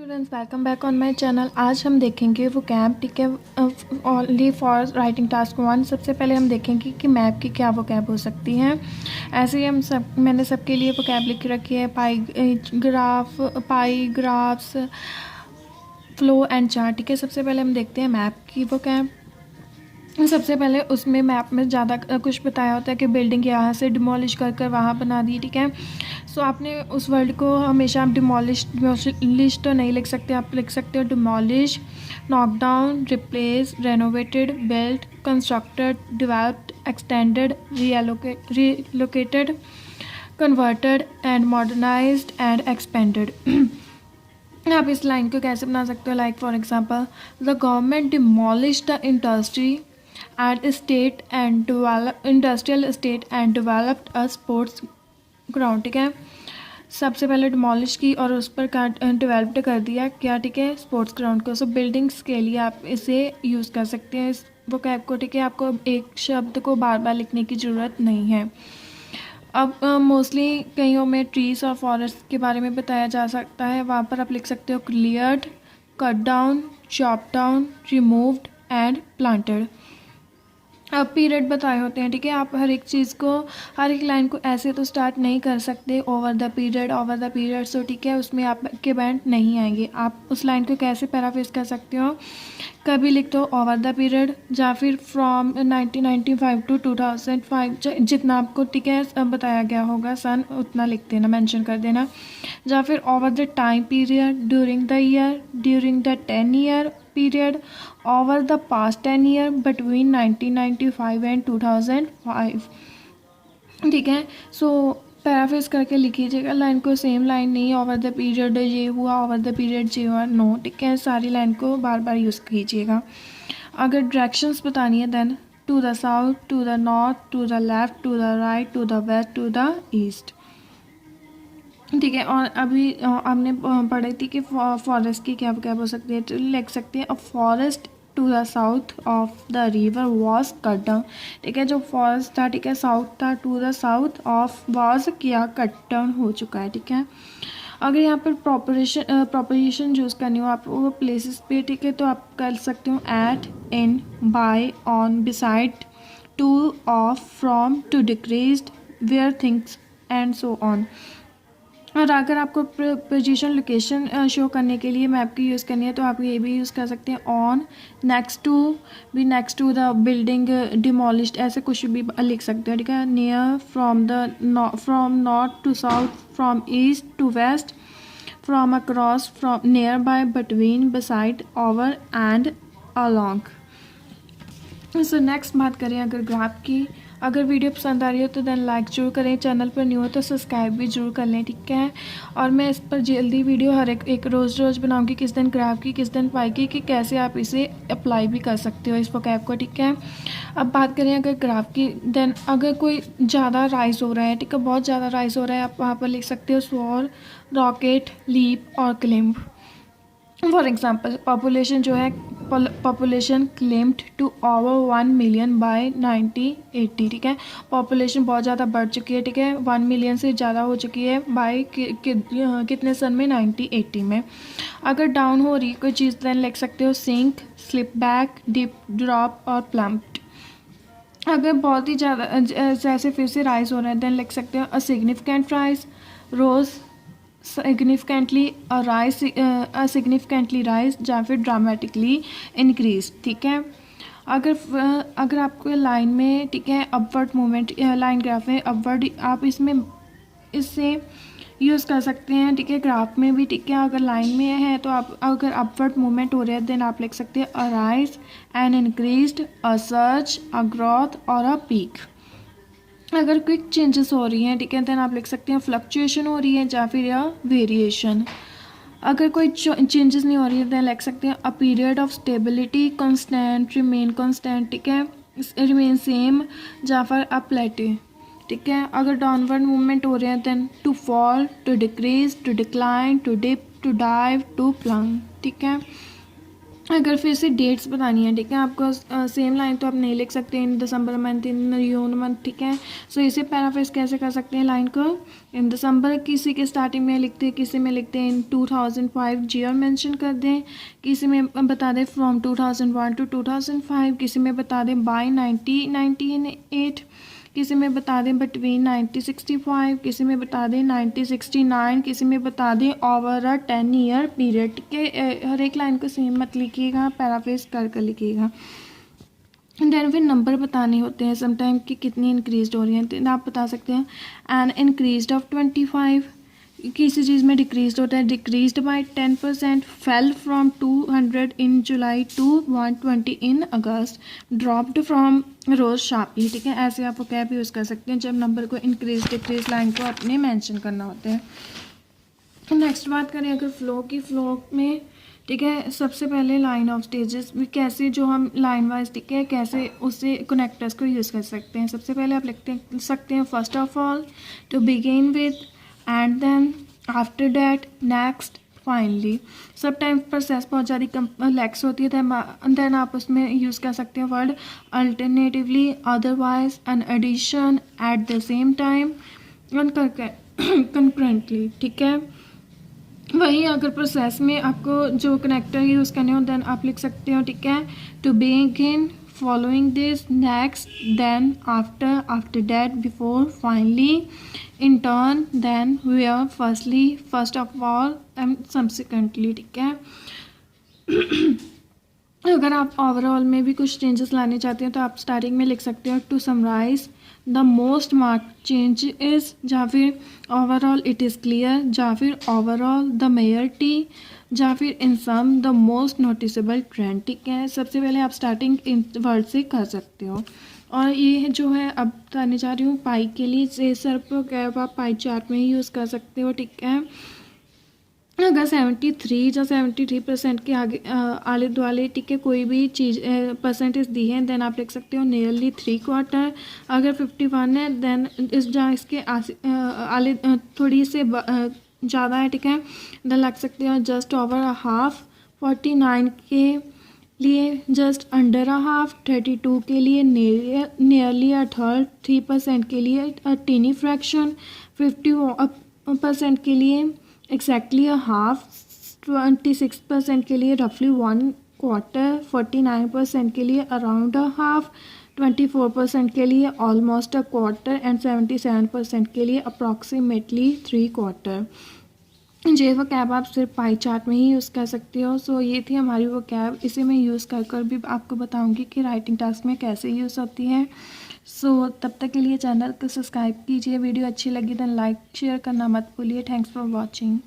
Students, welcome back on my channel. आज हम देखेंगे वो कैब, ठीक है, ओनली फॉर राइटिंग टास्क 1। सबसे पहले हम देखेंगे कि मैप की क्या वो कैब हो सकती हैं। ऐसे ही मैंने सबके लिए वो कैब लिख रखी है। पाई ग्राफ्स, फ्लो एंड चार्ट, ठीक है। सबसे पहले हम देखते हैं मैप की वो कैब। सबसे पहले उसमें मैप में ज़्यादा कुछ बताया होता है कि बिल्डिंग यहाँ से डिमोलिश कर वहाँ बना दी, ठीक है। सो आपने उस वर्ड को हमेशा आप डिमोलिश तो नहीं लिख सकते, आप लिख सकते हो demolish, knock down, replace, renovated, built, constructed, developed, extended, relocated, converted and modernised and expanded. आप इस लाइन को कैसे बना सकते हो? Like for example, the government demolish the industrial estate and developed a sports ground, ठीक है। सबसे पहले डिमोलिश की और उस पर डेवलप्ड कर दिया क्या, ठीक है, स्पोर्ट्स ग्राउंड को। सो बिल्डिंग्स के लिए आप इसे यूज़ कर सकते हैं इस वोकैब को, ठीक है। आपको एक शब्द को बार बार लिखने की ज़रूरत नहीं है। अब मोस्टली कईयों में ट्रीज और फॉरेस्ट के बारे में बताया जा सकता है, वहाँ पर आप लिख सकते हो cleared, cut down, chop down, removed and planted. अब पीरियड बताए होते हैं, ठीक है। आप हर एक चीज़ को, हर एक लाइन को ऐसे तो स्टार्ट नहीं कर सकते ओवर द पीरियड सो, ठीक है, उसमें आपके बैंड नहीं आएंगे। आप उस लाइन को कैसे पैराफ्रेज कर सकते हो? कभी लिख दो ओवर द पीरियड, या फिर फ्रॉम 1995 टू 2005, जितना आपको, ठीक है, बताया गया होगा सन, उतना लिख देना, मेंशन कर देना। या फिर over the time period, during the year, during the 10-year period, over the past 10 year, between 1995 and 2005, ठीक है। सो पैराफ्रेज करके लिखिएगा लाइन को, सेम लाइन नहीं ओवर द पीरियड ये हुआ, ओवर द पीरियड ये हुआ, नो, ठीक है। सारी लाइन को बार बार यूज़ कीजिएगा। अगर डायरेक्शंस बतानी है then to the south, to the north, to the left, to the right, to the west, to the east, ठीक है। और अभी हमने पढ़ी थी कि फॉरेस्ट की क्या क्या हो सकती है, तो लिख सकते हैं a forest to the south of the river was cut down, ठीक है। जो फॉरेस्ट था, ठीक है, साउथ था, to the south of was क्या कट डाउन हो चुका है, ठीक है। अगर यहाँ पर प्रॉपोजिशन यूज़ करनी हो आप वो प्लेसेस पे, ठीक है, तो आप कर सकते हो at, in, by, on, beside, to, of, from, to decreased, where, things and so on. और अगर आपको पोजीशन लोकेशन शो करने के लिए मैप की यूज़ करनी है तो आप ये भी यूज़ कर सकते हैं ऑन, नेक्स्ट टू, भी next to the building demolished, ऐसे कुछ भी लिख सकते हो, ठीक है। Near, from north to south, from east to west, from across, from near by, between, beside, over and along. So next बात करें अगर ग्राफ की। अगर वीडियो पसंद आ रही हो तो देन लाइक जरूर करें, चैनल पर न्यू हो तो सब्सक्राइब भी जरूर कर लें, ठीक है। और मैं इस पर जल्दी वीडियो हर एक रोज़ बनाऊंगी, किस दिन ग्राफ की, किस दिन पाई की, कि कैसे आप इसे अप्लाई भी कर सकते हो इस वोकैब को, ठीक है। अब बात करें अगर ग्राफ की, देन अगर कोई ज़्यादा राइज हो रहा है, ठीक है, बहुत ज़्यादा राइज हो रहा है, आप वहाँ पर लिख सकते हो सोर, रॉकेट, लीप और क्लिम्ब। फॉर एग्जाम्पल, पॉपुलेशन जो है, population claimed to over 1 million by 1980, ठीक है। पॉपुलेशन बहुत ज़्यादा बढ़ चुकी है, ठीक है, 1 मिलियन से ज़्यादा हो चुकी है बाय कितने सन में, 1980 में। अगर डाउन हो रही कोई चीज़ देन लिख सकते हो sink, slip back, dip, drop और प्लम्प्ड। अगर बहुत ही ज़्यादा जैसे फिर से राइज हो रहा है देन लिख सकते हो a significant rise, rose, significantly significantly rise, या फिर ड्रामेटिकली इंक्रीज, ठीक है। अगर आपको लाइन में, ठीक है, अपवर्ड मूवमेंट, लाइन ग्राफ में अपवर्ड, आप इससे यूज़ कर सकते हैं, ठीक है, ग्राफ में भी, ठीक है। अगर लाइन में है तो आप अगर अपवर्ड मूवमेंट हो रहा है देन आप लिख सकते हैं a rise, an increased, a surge, a growth और अ पीक। अगर क्विक चेंजेस हो रही हैं, ठीक है, देन आप लिख सकते हैं फ्लक्चुएशन हो रही है या फिर या वेरिएशन। अगर कोई चेंजेस नहीं हो रही है देन लिख सकते हैं a period of stability, constant, remain constant, ठीक है, रिमेन सेम, या फिर अ प्लेटे, ठीक है। अगर डाउनवर्ड मूवमेंट हो रहे हैं then to fall, to decrease, to decline, to dip, to dive, to plunge, ठीक है। अगर फिर से डेट्स बतानी है, ठीक है, आपको सेम लाइन तो आप नहीं लिख सकते इन दिसंबर मंथ, इन यून मंथ, ठीक है। सो इसे पैराफ्रेज कैसे कर सकते हैं लाइन को, इन दिसंबर किसी के स्टार्टिंग में लिखते हैं, किसी में लिखते हैं इन 2005 ईयर मेंशन कर दें, किसी में बता दें फ्रॉम 2001 टू 2005, किसी में बता दें बाय 1998, किसी में बता दें बिटवीन 1965, किसी में बता दें 1969, किसी में बता दें ओवर अ 10 ईयर पीरियड के। हर एक लाइन को सेम मत लिखिएगा, पैराफ्रेज कर लिखिएगा। देन फिर नंबर बताने होते हैं समटाइम कि कितनी इंक्रीज हो रही है, तो आप बता सकते हैं एन इंक्रीज ऑफ 25, किसी चीज़ में डिक्रीज होता है, decreased by 10%, fell from 200 in July to 120 in August, dropped from rose sharply, ठीक है। ऐसे आप कैप यूज़ कर सकते हैं जब नंबर को इंक्रीज डिक्रीज लाइन को अपने मेंशन करना होता है। नेक्स्ट बात करें अगर फ्लो की, फ्लो में, ठीक है, सबसे पहले लाइन ऑफ स्टेजेस भी कैसे, जो हम लाइन वाइज, ठीक है, कैसे उससे कनेक्टर्स को यूज़ कर सकते हैं। सबसे पहले आप लिखते सकते हैं first of all, to begin with, and then, after that, next, finally. सब टाइम प्रोसेस बहुत ज़्यादा कम्प्लेक्स होती है, देन आप उसमें यूज़ कर सकते हैं word alternatively, otherwise, an addition, at the same time, concurrently, ठीक है। वहीं अगर प्रोसेस में आपको जो कनेक्टर यूज़ करने हो देन आप लिख सकते हो, ठीक है, to begin, following this, next, then, after, after that, before, finally, in turn, then, where, firstly, first of all, and subsequently, ठीक है। अगर आप ओवरऑल में भी कुछ चेंजेस लाने चाहते हैं तो आप स्टार्टिंग में लिख सकते हो to summarise the most mark change is, या फिर ओवरऑल इट इज़ क्लियर, या फिर ओवरऑल द मेजॉरिटी, या फिर इन some the most noticeable trend, ठीक है। सबसे पहले आप स्टार्टिंग इन वर्ड से कर सकते हो। और ये जो है अब बताने जा रही हूँ पाई के लिए, से सिर्फ कैप आप पाई चार्ट में ही यूज़ कर सकते हो, ठीक है। अगर 73 या 73% के आगे आले दुआले, ठीक है, कोई भी चीज़ परसेंटेज दी है देन आप लिख सकते हो नियरली 3/4। अगर 51 है देन इस जहाँ इसके आले थोड़ी से ज़्यादा है, ठीक है, देन लग सकते हो जस्ट ओवर अ हाफ। 49 के लिए जस्ट अंडर अ हाफ, 32 के लिए नियरली अ थर्ड, 3% के लिए अ टीनी फ्रैक्शन, 50% के लिए एग्जैक्टली अ हाफ, 26% के लिए रफली 1/4, 49% के लिए अराउंड अ हाफ, 24% के लिए ऑलमोस्ट अ क्वार्टर, एंड 77% के लिए अप्रॉक्सीमेटली 3/4। ये वो कैब आप सिर्फ पाई चार्ट में ही यूज़ कर सकते हो। सो ये थी हमारी वो कैब, इसे मैं यूज़ कर भी आपको बताऊंगी कि राइटिंग टास्क में कैसे यूज़ होती है। सो तब तक के लिए चैनल को सब्सक्राइब कीजिए, वीडियो अच्छी लगी तो लाइक शेयर करना मत भूलिए। Thanks for watching.